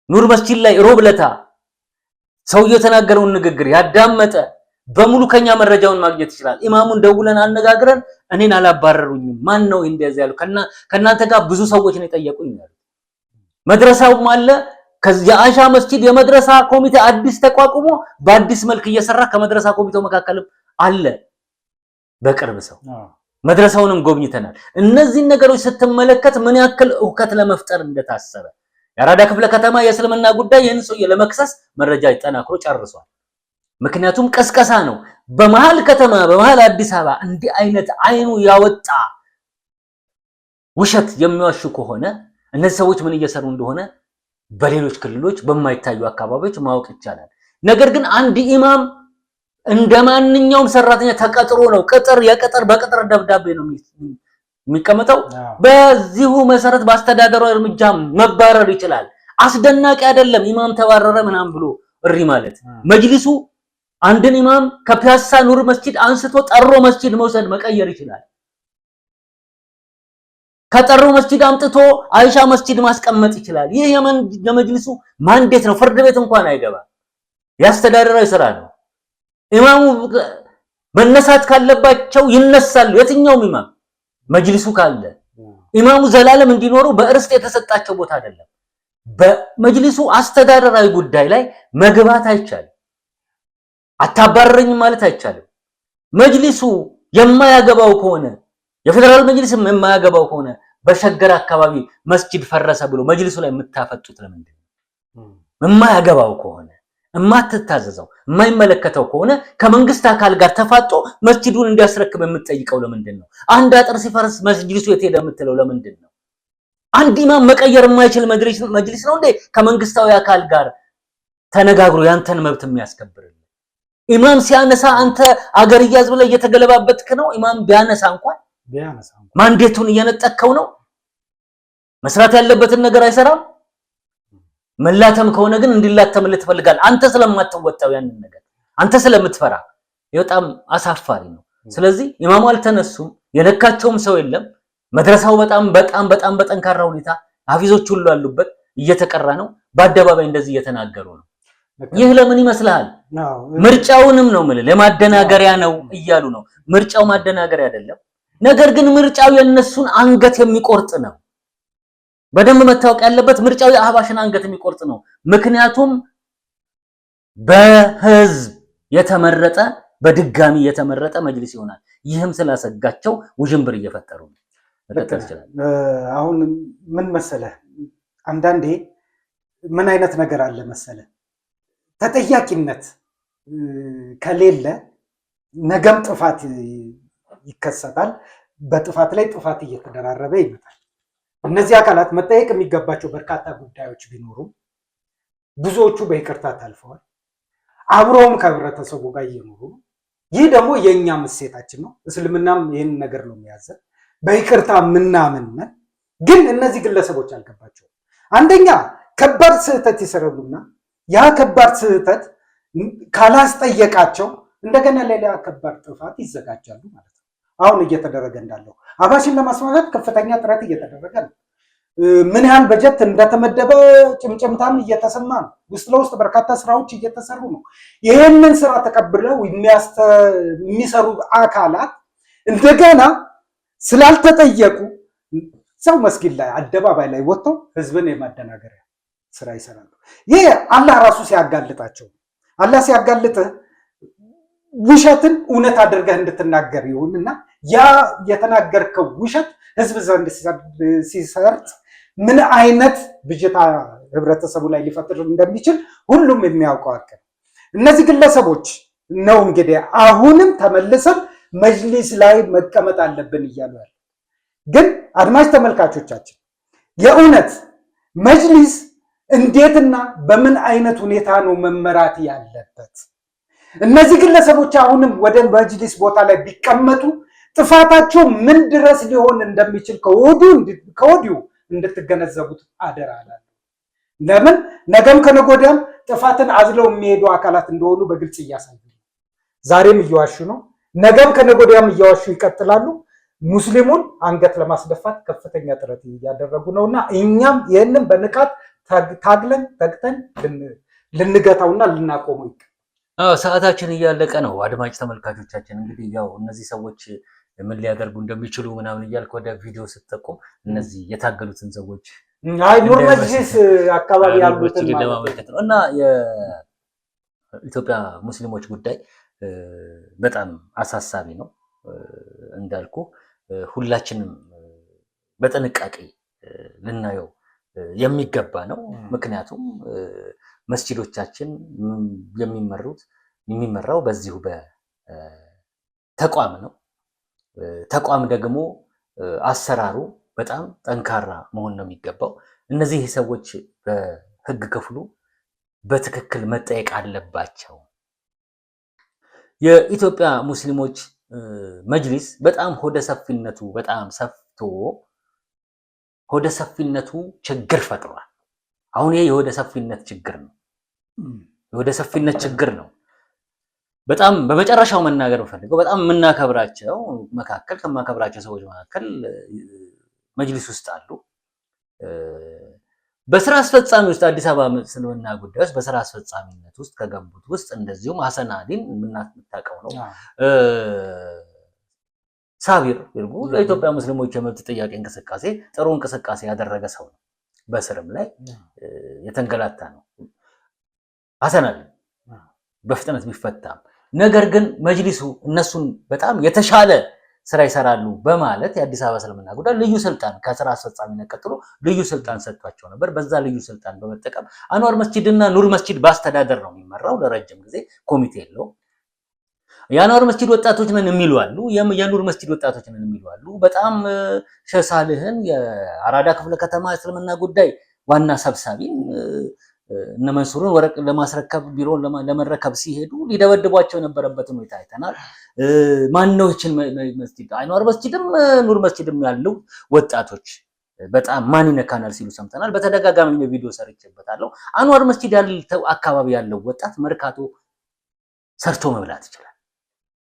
ኑር መስጂድ ላይ ሮብ ለታ ሰውየው የተናገረውን ንግግር ያዳመጠ በሙሉ ከኛ መረጃውን ማግኘት ይችላል። ኢማሙን ደውለን አነጋግረን እኔን አላባረሩኝም ማን ነው እንደዚህ ያለው ከናንተ ጋር ብዙ ሰዎች ነው የጠየቁኝ ያሉት። መድረሳውም አለ የአይሻ መስጂድ የመድረሳ ኮሚቴ አዲስ ተቋቁሞ በአዲስ መልክ እየሰራ ከመድረሳ ኮሚቴው መካከልም አለ በቅርብ ሰው መድረሳውንም ጎብኝተናል። እነዚህን ነገሮች ስትመለከት ምን ያክል እውከት ለመፍጠር እንደታሰበ የአራዳ ክፍለ ከተማ የእስልምና ጉዳይ ይህን ሰውዬ ለመክሰስ መረጃ ይጠናክሮ ጨርሷል። ምክንያቱም ቀስቀሳ ነው። በመሃል ከተማ በመሃል አዲስ አበባ እንዲህ አይነት አይኑ ያወጣ ውሸት የሚዋሹ ከሆነ እነዚህ ሰዎች ምን እየሰሩ እንደሆነ በሌሎች ክልሎች በማይታዩ አካባቢዎች ማወቅ ይቻላል። ነገር ግን አንድ ኢማም እንደማንኛውም ሰራተኛ ተቀጥሮ ነው በቅጥር ደብዳቤ ነው የሚቀመጠው። በዚሁ መሰረት በአስተዳደራዊ እርምጃ መባረር ይችላል። አስደናቂ አይደለም ኢማም ተባረረ ምናምን ብሎ እሪ ማለት። መጅሊሱ አንድን ኢማም ከፒያሳ ኑር መስጂድ አንስቶ ጠሮ መስጂድ መውሰድ መቀየር ይችላል። ከጠሮ መስጂድ አምጥቶ አይሻ መስጂድ ማስቀመጥ ይችላል። ይህ የመጅሊሱ ማንዴት ነው። ፍርድ ቤት እንኳን አይገባ። ያስተዳደራዊ ስራ ነው። ኢማሙ መነሳት ካለባቸው ይነሳሉ። የትኛውም ኢማም መጅሊሱ ካለ ኢማሙ ዘላለም እንዲኖሩ በእርስት የተሰጣቸው ቦታ አይደለም። በመጅሊሱ አስተዳደራዊ ጉዳይ ላይ መግባት አይቻልም። አታባረረኝም ማለት አይቻልም። መጅሊሱ የማያገባው ከሆነ የፌደራል መጅሊስም የማያገባው ከሆነ በሸገር አካባቢ መስጂድ ፈረሰ ብሎ መጅሊሱ ላይ የምታፈጡት ለምንድን ነው? የማያገባው ከሆነ የማትታዘዘው የማይመለከተው ከሆነ ከመንግስት አካል ጋር ተፋጦ መስጂዱን እንዲያስረክብ የምትጠይቀው ለምንድን ነው? አንድ አጥር ሲፈርስ መጅሊሱ የት ሄደ የምትለው ለምንድን ነው? አንድ ኢማም መቀየር የማይችል መጅሊስ ነው እንዴ ከመንግስታዊ አካል ጋር ተነጋግሮ ያንተን መብት የሚያስከብርልህ? ኢማም ሲያነሳ አንተ አገር ይያዝ ብለህ እየተገለባበጥክ ነው። ኢማም ቢያነሳ እንኳን ማንዴቱን እየነጠቅከው ነው። መስራት ያለበትን ነገር አይሰራም። መላተም ከሆነ ግን እንዲላተምልህ ትፈልጋለህ። አንተ ስለማትወጣው ያንን ነገር አንተ ስለምትፈራ በጣም አሳፋሪ ነው። ስለዚህ ኢማሙ አልተነሱም፣ የነካቸውም ሰው የለም። መድረሳው በጣም በጠንካራ ሁኔታ ሀፊዞች ሁሉ አሉበት፣ እየተቀራ ነው። በአደባባይ እንደዚህ እየተናገሩ ነው። ይህ ለምን ይመስልሃል? ምርጫውንም ነው ማለት ለማደናገሪያ ነው እያሉ ነው። ምርጫው ማደናገሪያ አይደለም። ነገር ግን ምርጫው የነሱን አንገት የሚቆርጥ ነው። በደንብ መታወቅ ያለበት ምርጫው የአህባሽን አንገት የሚቆርጥ ነው። ምክንያቱም በህዝብ የተመረጠ በድጋሚ የተመረጠ መጅሊስ ይሆናል። ይህም ስላሰጋቸው ውዥንብር እየፈጠሩ ነው። አሁን ምን መሰለህ፣ አንዳንዴ ምን አይነት ነገር አለ መሰለህ፣ ተጠያቂነት ከሌለ ነገም ጥፋት ይከሰታል። በጥፋት ላይ ጥፋት እየተደራረበ ይመጣል። እነዚህ አካላት መጠየቅ የሚገባቸው በርካታ ጉዳዮች ቢኖሩም ብዙዎቹ በይቅርታ ታልፈዋል። አብረውም ከህብረተሰቡ ጋር እየኖሩ ነው። ይህ ደግሞ የእኛም እሴታችን ነው። እስልምናም ይህን ነገር ነው የሚያዘን። በይቅርታ ምናምን ግን እነዚህ ግለሰቦች አልገባቸውም። አንደኛ ከባድ ስህተት ይሰራሉና ያ ከባድ ስህተት ካላስጠየቃቸው እንደገና ሌላ ከባድ ጥፋት ይዘጋጃሉ ማለት ነው። አሁን እየተደረገ እንዳለው አህባሽን ለማስማማት ከፍተኛ ጥረት እየተደረገ ነው። ምን ያህል በጀት እንደተመደበ ጭምጭምታም እየተሰማ ነው። ውስጥ ለውስጥ በርካታ ስራዎች እየተሰሩ ነው። ይህንን ስራ ተቀብለው የሚሰሩ አካላት እንደገና ስላልተጠየቁ ሰው መስጊድ ላይ አደባባይ ላይ ወጥተው ህዝብን የማደናገሪያ ስራ ይሰራሉ። ይህ አላህ ራሱ ሲያጋልጣቸው፣ አላህ ሲያጋልጥህ ውሸትን እውነት አድርገህ እንድትናገር ይሁንና ያ የተናገርከው ውሸት ህዝብ ዘንድ ሲሰርጽ ምን አይነት ብጅታ ህብረተሰቡ ላይ ሊፈጥር እንደሚችል ሁሉም የሚያውቀው ሀቅ ነው። እነዚህ ግለሰቦች ነው እንግዲህ አሁንም ተመልሰን መጅሊስ ላይ መቀመጥ አለብን እያሉ ያለ። ግን አድማጭ ተመልካቾቻችን የእውነት መጅሊስ እንዴትና በምን አይነት ሁኔታ ነው መመራት ያለበት? እነዚህ ግለሰቦች አሁንም ወደ መጅሊስ ቦታ ላይ ቢቀመጡ ጥፋታቸው ምን ድረስ ሊሆን እንደሚችል ከወዲሁ እንድትገነዘቡት አደራ እላለሁ። ለምን ነገም ከነገ ወዲያም ጥፋትን አዝለው የሚሄዱ አካላት እንደሆኑ በግልጽ እያሳዩ ነው። ዛሬም እየዋሹ ነው። ነገም ከነገ ወዲያም እየዋሹ ይቀጥላሉ። ሙስሊሙን አንገት ለማስደፋት ከፍተኛ ጥረት እያደረጉ ነውና እኛም ይህንን በንቃት ታግለን ተግተን ልንገታውና ልናቆመው ይገባል። ሰዓታችን እያለቀ ነው። አድማጭ ተመልካቾቻችን እንግዲህ ያው እነዚህ ሰዎች ምን ሊያደርጉ እንደሚችሉ ምናምን እያልክ ወደ ቪዲዮ ስትጠቁም እነዚህ የታገሉትን ሰዎች ኑር መጅሊስ አካባቢ ያሉትን ለማመልከት ነው እና የኢትዮጵያ ሙስሊሞች ጉዳይ በጣም አሳሳቢ ነው። እንዳልኩ ሁላችንም በጥንቃቄ ልናየው የሚገባ ነው። ምክንያቱም መስጂዶቻችን የሚመራው በዚሁ በተቋም ነው። ተቋም ደግሞ አሰራሩ በጣም ጠንካራ መሆን ነው የሚገባው። እነዚህ ሰዎች በህግ ክፍሉ በትክክል መጠየቅ አለባቸው። የኢትዮጵያ ሙስሊሞች መጅሊስ በጣም ሆደ ሰፊነቱ በጣም ሰፍቶ ሆደ ሰፊነቱ ችግር ፈጥሯል። አሁን ይሄ የሆደ ሰፊነት ችግር ነው። የሆደ ሰፊነት ችግር ነው። በጣም በመጨረሻው መናገር ፈልገው በጣም የምናከብራቸው መካከል ከማከብራቸው ሰዎች መካከል መጅሊስ ውስጥ አሉ። በስራ አስፈጻሚ ውስጥ አዲስ አበባ እስልምና ጉዳዮች በስራ አስፈጻሚነት ውስጥ ከገቡት ውስጥ እንደዚሁም ሐሰን አሊን የምናውቀው ነው። ሳቢር ይርጉ ለኢትዮጵያ ሙስሊሞች የመብት ጥያቄ እንቅስቃሴ ጥሩ እንቅስቃሴ ያደረገ ሰው ነው። በስርም ላይ የተንገላታ ነው። ሐሰን አሊ በፍጥነት ቢፈታም ነገር ግን መጅሊሱ እነሱን በጣም የተሻለ ስራ ይሰራሉ በማለት የአዲስ አበባ እስልምና ጉዳይ ልዩ ስልጣን ከስራ አስፈጻሚነት ቀጥሎ ልዩ ስልጣን ሰጥቷቸው ነበር። በዛ ልዩ ስልጣን በመጠቀም አንዋር መስጂድና ኑር መስጂድ በአስተዳደር ነው የሚመራው። ለረጅም ጊዜ ኮሚቴ የለውም። የአንዋር መስጂድ ወጣቶች ነን የሚሉ አሉ፣ የኑር መስጂድ ወጣቶች ነን የሚሉ አሉ። በጣም ሼህ ሳልህን የአራዳ ክፍለ ከተማ እስልምና ጉዳይ ዋና ሰብሳቢን እነ መንሱርን ወረቅ ለማስረከብ ቢሮን ለመረከብ ሲሄዱ ሊደበድቧቸው የነበረበትን ሁኔታ አይተናል። ማነው ይችን መስጂድ አንዋር መስጂድም ኑር መስጂድም ያለው ወጣቶች በጣም ማን ይነካናል ሲሉ ሰምተናል። በተደጋጋሚ ቪዲዮ ሰርቼበታለሁ። አንዋር መስጂድ ያለው አካባቢ ያለው ወጣት መርካቶ ሰርቶ መብላት ይችላል።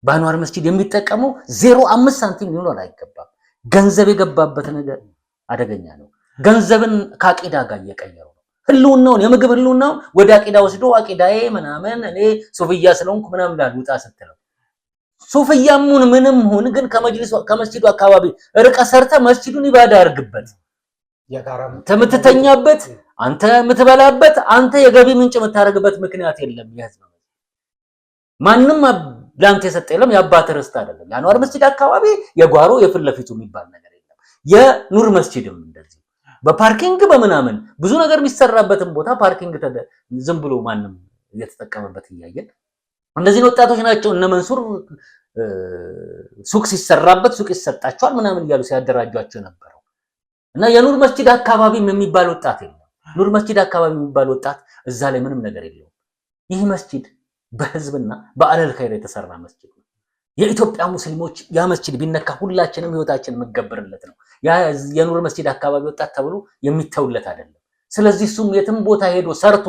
በአንዋር መስጂድ የሚጠቀመው 0.5 ሳንቲም ሊሆን አይገባም። ገንዘብ የገባበት ነገር አደገኛ ነው። ገንዘብን ከአቂዳ ጋር እየቀየሩ ነው። ህልውናውን የምግብ ህልውናውን ወደ አቂዳ ወስዶ አቂዳዬ ምናምን እኔ ሱፍያ ስለሆንኩ ምናምን ላልውጣ ስትለው ሱፍያሙን ምንም ሁን ግን ከመስጂዱ አካባቢ ርቀ ሰርተ መስጂዱን ኢባዳ አድርግበት። የምትተኛበት አንተ የምትበላበት አንተ የገቢ ምንጭ የምታደርግበት ምክንያት የለም። የህዝብ ማንም ላንተ የሰጠ የለም። የአባት ርስት አይደለም። የአንዋር መስጂድ አካባቢ የጓሮ የፊት ለፊቱ የሚባል ነገር የለም። የኑር መስጂድም እንደዚህ በፓርኪንግ በምናምን ብዙ ነገር የሚሰራበትን ቦታ ፓርኪንግ ዝም ብሎ ማንም እየተጠቀመበት እያየን እንደዚህ ወጣቶች ናቸው። እነ መንሱር ሱቅ ሲሰራበት ሱቅ ይሰጣቸዋል ምናምን እያሉ ሲያደራጇቸው ነበረው እና የኑር መስጂድ አካባቢ የሚባል ወጣት የለም። ኑር መስጂድ አካባቢ የሚባል ወጣት እዛ ላይ ምንም ነገር የለውም። ይህ መስጂድ በህዝብና በአለል ኸይር የተሰራ መስጂድ ነው። የኢትዮጵያ ሙስሊሞች ያ መስጂድ ቢነካ ሁላችንም ህይወታችን የምገበርለት ነው። ያ የኑር መስጂድ አካባቢ ወጣት ተብሎ የሚተውለት አይደለም። ስለዚህ እሱም የትም ቦታ ሄዶ ሰርቶ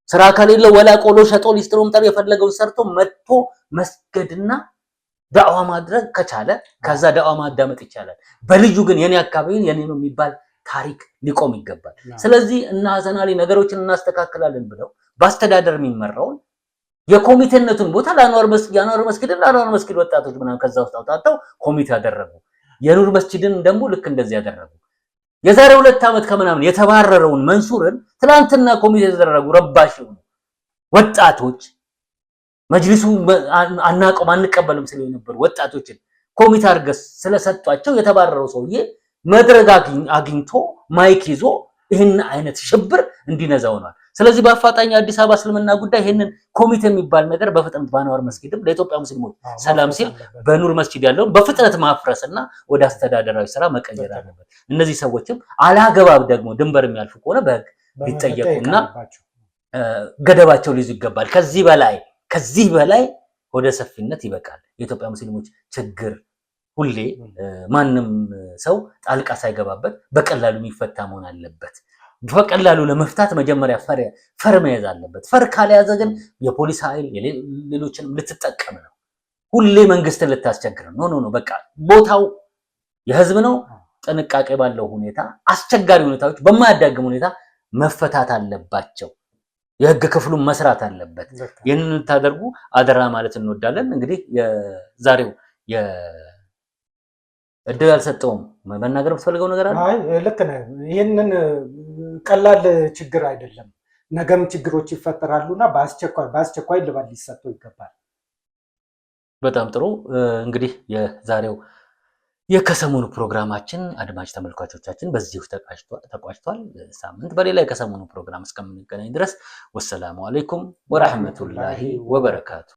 ስራ ከሌለው ወላ ቆሎ ሸጦ ሊስትሮ ምጠር የፈለገውን ሰርቶ መጥቶ መስገድና ዳዕዋ ማድረግ ከቻለ ከዛ ዳዕዋ ማዳመጥ ይቻላል። በልዩ ግን የኔ አካባቢን የኔ ነው የሚባል ታሪክ ሊቆም ይገባል። ስለዚህ እና ሐሰን አሊ ነገሮችን እናስተካክላለን ብለው በአስተዳደር የሚመራውን የኮሚቴነቱን ቦታ ለአንዋር መስጊድ ወጣቶች ምናምን ከዛ ውስጥ አውጣጣው ኮሚቴ ያደረጉ። የኑር መስጂድን ደግሞ ልክ እንደዚህ ያደረጉ። የዛሬ 2 ዓመት ከምናምን የተባረረውን መንሱርን ትላንትና ኮሚቴ ያደረጉ ረባሽ ወጣቶች መጅሊሱ አናቀም አንቀበልም ሲሉ የነበሩ ወጣቶችን ኮሚቴ አድርገው ስለሰጧቸው የተባረረው ሰውዬ መድረክ አግኝቶ ማይክ ይዞ ይህን አይነት ሽብር እንዲነዛ ሆኗል። ስለዚህ በአፋጣኝ አዲስ አበባ እስልምና ጉዳይ ይሄንን ኮሚቴ የሚባል ነገር በፍጥነት በአንዋር መስጊድም ለኢትዮጵያ ሙስሊሞች ሰላም ሲል በኑር መስጊድ ያለውን በፍጥነት ማፍረስና ወደ አስተዳደራዊ ስራ መቀየር አለበት። እነዚህ ሰዎችም አላገባብ ደግሞ ድንበር የሚያልፉ ከሆነ በህግ ሊጠየቁና ገደባቸው ሊይዙ ይገባል። ከዚህ በላይ ወደ ሰፊነት ይበቃል። የኢትዮጵያ ሙስሊሞች ችግር ሁሌ ማንም ሰው ጣልቃ ሳይገባበት በቀላሉ የሚፈታ መሆን አለበት። በቀላሉ ለመፍታት መጀመሪያ ፈር መያዝ አለበት። ፈር ካልያዘ ግን የፖሊስ ኃይል ሌሎችንም ልትጠቀም ነው። ሁሌ መንግስትን ልታስቸግር ነው። ኖ በቃ ቦታው የህዝብ ነው። ጥንቃቄ ባለው ሁኔታ አስቸጋሪ ሁኔታዎች በማያዳግም ሁኔታ መፈታት አለባቸው። የህግ ክፍሉን መስራት አለበት። ይህንን እንድታደርጉ አደራ ማለት እንወዳለን። እንግዲህ የዛሬው እድል አልሰጠውም። መናገር የምትፈልገው ነገር አለ? አይ ልክ ነህ። ይህንን ቀላል ችግር አይደለም። ነገም ችግሮች ይፈጠራሉና በአስቸኳይ ልባት ሊሰጠው ይገባል። በጣም ጥሩ። እንግዲህ የዛሬው የከሰሞኑ ፕሮግራማችን አድማጭ ተመልካቾቻችን በዚሁ ተቋጭቷል። ሳምንት በሌላ የከሰሞኑ ፕሮግራም እስከምንገናኝ ድረስ ወሰላሙ አለይኩም ወራህመቱላሂ ወበረካቱ።